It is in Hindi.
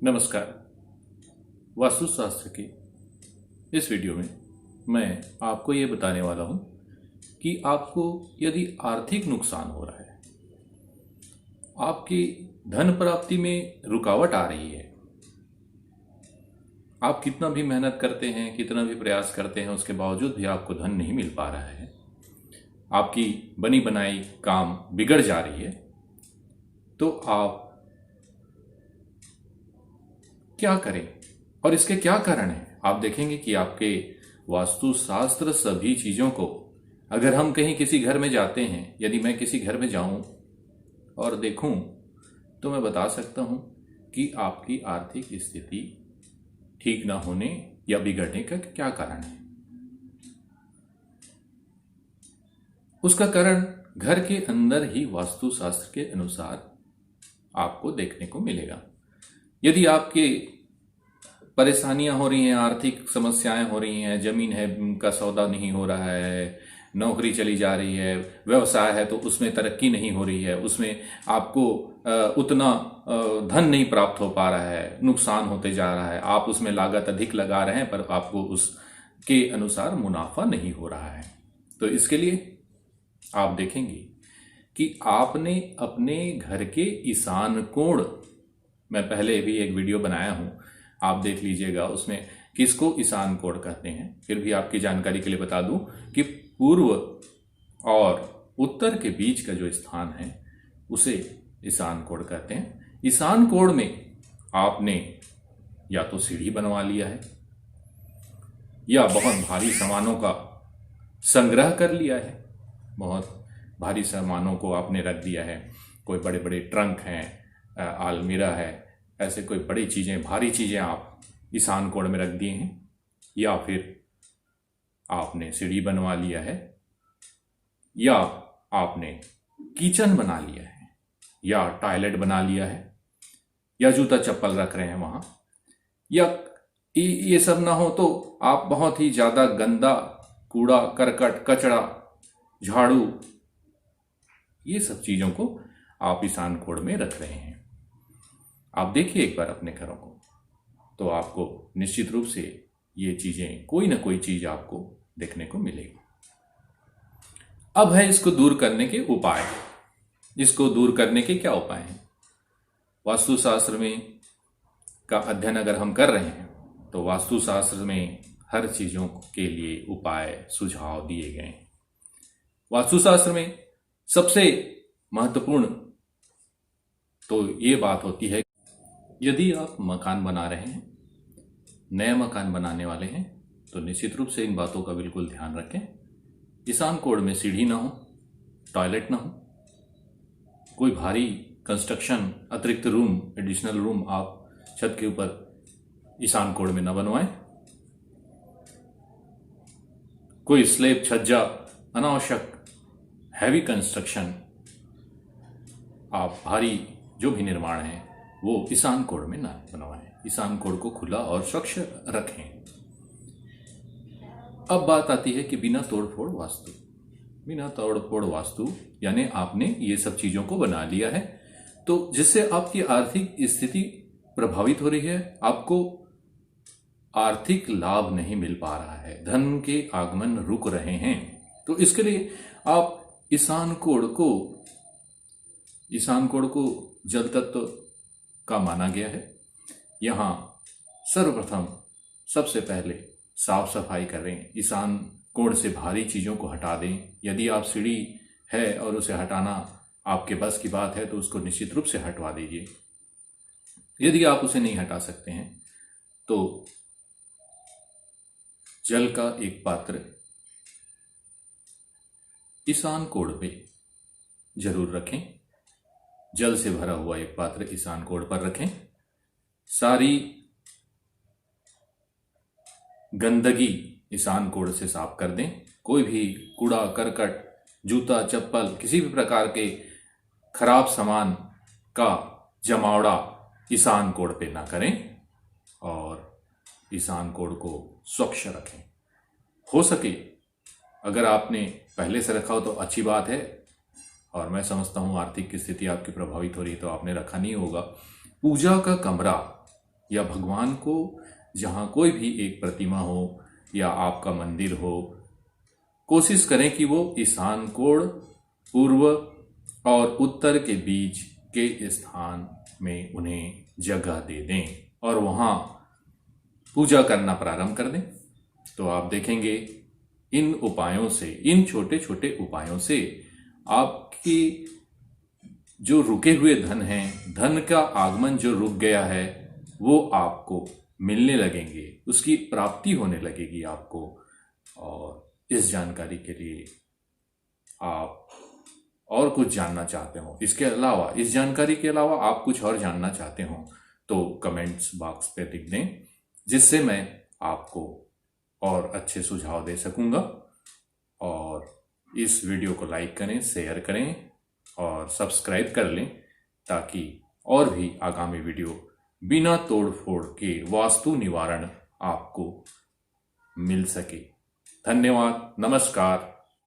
नमस्कार। वास्तुशास्त्र की इस वीडियो में मैं आपको ये बताने वाला हूँ कि आपको यदि आर्थिक नुकसान हो रहा है, आपकी धन प्राप्ति में रुकावट आ रही है, आप कितना भी मेहनत करते हैं, कितना भी प्रयास करते हैं, उसके बावजूद भी आपको धन नहीं मिल पा रहा है, आपकी बनी बनाई काम बिगड़ जा रही है, तो आप क्या करें और इसके क्या कारण हैं? आप देखेंगे कि आपके वास्तुशास्त्र सभी चीजों को, अगर हम कहीं किसी घर में जाते हैं, यदि मैं किसी घर में जाऊं और देखूं, तो मैं बता सकता हूं कि आपकी आर्थिक स्थिति ठीक ना होने या बिगड़ने का क्या कारण है। उसका कारण घर के अंदर ही वास्तुशास्त्र के अनुसार आपको देखने को मिलेगा। यदि आपके परेशानियां हो रही हैं, आर्थिक समस्याएं हो रही हैं, जमीन है का सौदा नहीं हो रहा है, नौकरी चली जा रही है, व्यवसाय है तो उसमें तरक्की नहीं हो रही है, उसमें आपको उतना धन नहीं प्राप्त हो पा रहा है, नुकसान होते जा रहा है, आप उसमें लागत अधिक लगा रहे हैं पर आपको उसके अनुसार मुनाफा नहीं हो रहा है, तो इसके लिए आप देखेंगे कि आपने अपने घर के ईशान कोण, मैं पहले भी एक वीडियो बनाया हूं, आप देख लीजिएगा, उसमें किसको ईशान कोण कहते हैं। फिर भी आपकी जानकारी के लिए बता दूं कि पूर्व और उत्तर के बीच का जो स्थान है उसे ईशान कोण कहते हैं। ईशान कोण में आपने या तो सीढ़ी बनवा लिया है या बहुत भारी सामानों का संग्रह कर लिया है, बहुत भारी सामानों को आपने रख दिया है, कोई बड़े बड़े ट्रंक हैं, आलमीरा है, ऐसे कोई बड़ी चीजें, भारी चीजें आप ईशान कोण में रख दिए हैं, या फिर आपने सीढ़ी बनवा लिया है, या आपने किचन बना लिया है, या टॉयलेट बना लिया है, या जूता चप्पल रख रहे हैं वहां, या ये सब ना हो तो आप बहुत ही ज्यादा गंदा कूड़ा करकट कचरा झाड़ू, ये सब चीजों को आप ईशान कोण में रख रहे हैं। आप देखिए एक बार अपने घरों को, तो आपको निश्चित रूप से ये चीजें, कोई ना कोई चीज आपको देखने को मिलेगी। अब है इसको दूर करने के उपाय। इसको दूर करने के क्या उपाय हैं? वास्तुशास्त्र में का अध्ययन अगर हम कर रहे हैं तो वास्तुशास्त्र में हर चीजों के लिए उपाय सुझाव दिए गए हैं। वास्तुशास्त्र में सबसे महत्वपूर्ण तो ये बात होती है, यदि आप मकान बना रहे हैं, नया मकान बनाने वाले हैं, तो निश्चित रूप से इन बातों का बिल्कुल ध्यान रखें। ईशान कोण में सीढ़ी ना हो, टॉयलेट ना हो, कोई भारी कंस्ट्रक्शन, अतिरिक्त रूम, एडिशनल रूम आप छत के ऊपर ईशान कोण में ना बनवाएं। कोई स्लेब, छज्जा, अनावश्यक हैवी कंस्ट्रक्शन, आप भारी जो भी निर्माण है वो ईशान कोण में ना बनवाएं। ईशान कोण को खुला और स्वच्छ रखें। अब बात आती है कि बिना तोड़फोड़ वास्तु। बिना तोड़फोड़ वास्तु यानी आपने ये सब चीजों को बना लिया है, तो जिससे आपकी आर्थिक स्थिति प्रभावित हो रही है, आपको आर्थिक लाभ नहीं मिल पा रहा है, धन के आगमन रुक रहे हैं, तो इसके लिए आप ईशान कोण को जल तत्व का माना गया है। यहां सर्वप्रथम सबसे पहले साफ सफाई करें, ईशान कोण से भारी चीजों को हटा दें। यदि आप सीढ़ी है और उसे हटाना आपके बस की बात है तो उसको निश्चित रूप से हटवा दीजिए। यदि आप उसे नहीं हटा सकते हैं तो जल का एक पात्र ईशान कोण पे जरूर रखें। जल से भरा हुआ एक पात्र ईशान कोण पर रखें। सारी गंदगी ईशान कोण से साफ कर दें। कोई भी कूड़ा करकट, जूता चप्पल, किसी भी प्रकार के खराब सामान का जमावड़ा ईशान कोण पे ना करें और ईशान कोण को स्वच्छ रखें। हो सके अगर आपने पहले से रखा हो तो अच्छी बात है, और मैं समझता हूं आर्थिक स्थिति आपकी प्रभावित हो रही है तो आपने रखा नहीं होगा। पूजा का कमरा या भगवान को जहाँ कोई भी एक प्रतिमा हो या आपका मंदिर हो, कोशिश करें कि वो ईशान कोण, पूर्व और उत्तर के बीच के स्थान में उन्हें जगह दे दें और वहाँ पूजा करना प्रारंभ कर दें। तो आप देखेंगे इन उपायों से, इन छोटे छोटे उपायों से आपकी जो रुके हुए धन हैं, धन का आगमन जो रुक गया है, वो आपको मिलने लगेंगे, उसकी प्राप्ति होने लगेगी आपको। और इस जानकारी के लिए आप और कुछ जानना चाहते हो, इसके अलावा, इस जानकारी के अलावा आप कुछ और जानना चाहते हो, तो कमेंट्स बॉक्स पे लिख दें, जिससे मैं आपको और अच्छे सुझाव दे सकूंगा। और इस वीडियो को लाइक करें, शेयर करें और सब्सक्राइब कर लें, ताकि और भी आगामी वीडियो बिना तोड़ फोड़ के वास्तु निवारण आपको मिल सके। धन्यवाद, नमस्कार।